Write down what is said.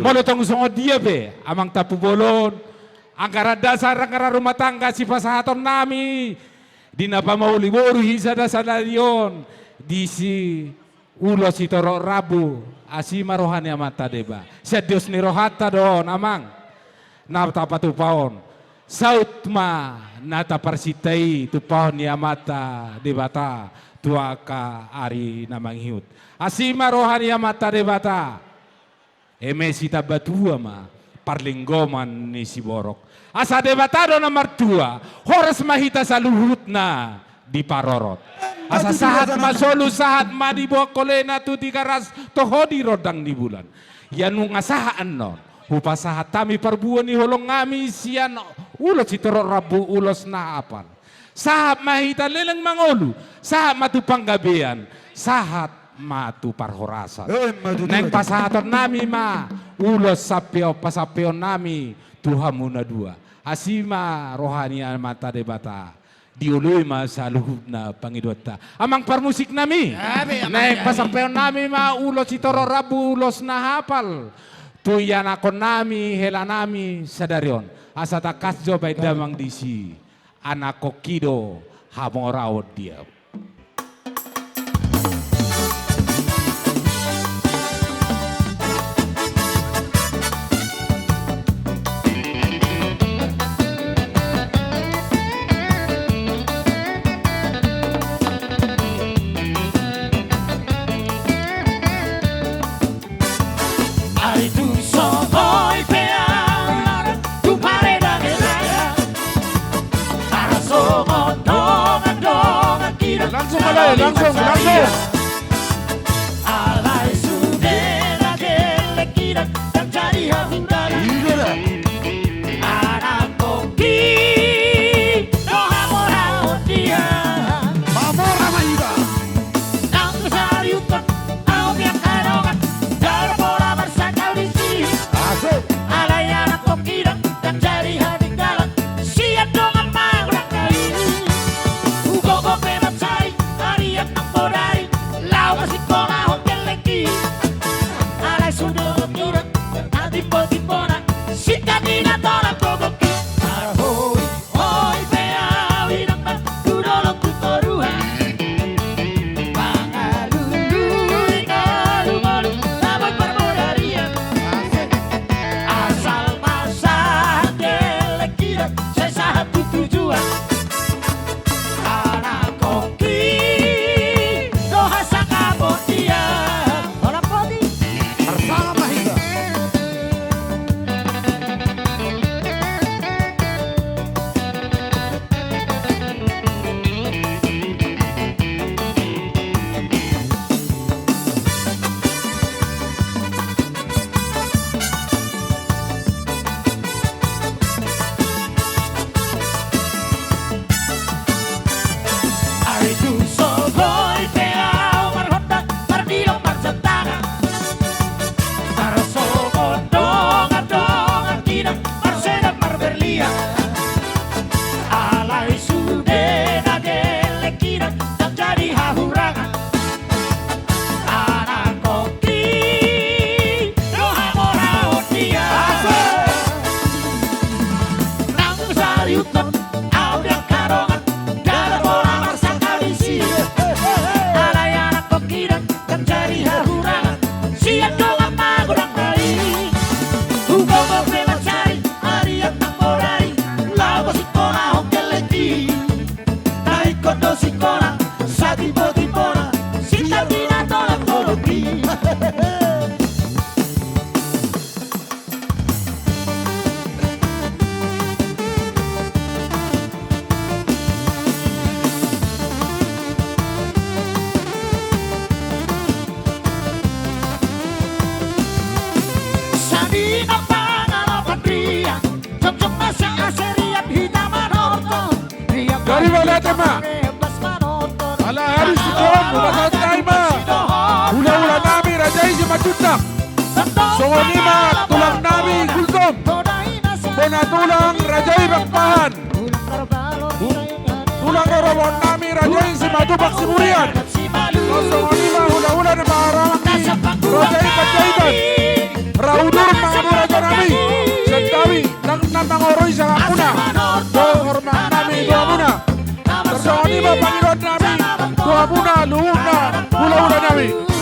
Molotong songo dia be, amang tapu bolon. Angkara dasar angkara rumah tangga si pasahaton nami. Dinapa mau libur hisa dasadarion. Disi ulo si toro rabu. Asima rohani amata deba. Sedios ni rohata don amang. Nata patupaon. Saut ma nata parsitai tupaon ni amata debata. Tuaka ari namang hiut. Asima rohani amata debata. Emesi tabatua ma parlinggoman ni si Borok. Asa debatado nomor 2, horas mahita sa luhut na di parorot. Asa sahat masolu sahat madibawa kolena tu tikaras tohodi rodang di bulan. Yan ngasahaan non. Hupa sahat tami parbuan ni holong ngami siyan ulos itoro rabu ulos na apan. Sahat mahita leleng mangolu. Sahat matupang gabian. Sahat matu parhorasan. Neng pasahaton nami ma ulos sapio pasapio nami Tuhan muna dua. Asima rohani mata debata. Diului ma saluhubna pangidota. Amang parmusik nami. Neng pasapio nami ma ulos itoro rabu ulos na hapal. Tuyan akon nami hela nami sadarion. Asata kasjo bay damang disi. Anak kokido hamorao dia. Langsung. Alay sudena gele kira dan jadi hafindala. Anak koki doha morao dia. Mamora maida. Nang sariutan au biang karongan darah bola bersakal di sini. Alay anak koki dan jadi hafindala. Siap dong amang rakai. Ugo pemat cari harian nampodari. Lau kasih kona hotel lagi. Alay sudah kira nanti potipona. Sita dina tora kogoki. Arhoi hoi peawi nang tudolong tutoruhan. Pangalulu ikalu-malu naboy permodarian. Asal masahan dele kira saya satu tujuan. Anak koki doha saka botia. Orang poti Bersama Mahida. Aritu sogoy peau marhotak pardilong marsantangan. Marasogod dongan kinang marsedap marberlia. Alay sudena gele kinang tak jadi hahurangan. Anak koki doha morao dia. Nang sariutan au biang karongan darah bola marsakal di sini. Alay anak koki dan jadi hahurangan. Siap dong amagurang kali. Ugo pemat cari harian nampodari. Lau si kona hotel lagi. Naik kondo si kona sa tipo-tipona. Sita dina tolak kologi. Sabina pangalapan ria. Cocok masa aseriap hitaman orto. Dari mana tema? Ala hari sekolah bukan taima. Hula-hula nami rajai si macutak. Songonima tulang nami gultom. Bona tulang rajai bakpahan. Tulang rorobon nami rajai si matubak si murian. Songonima hula-hula na maharamang ni rajai kacaitan. luhur na hula-hula namin.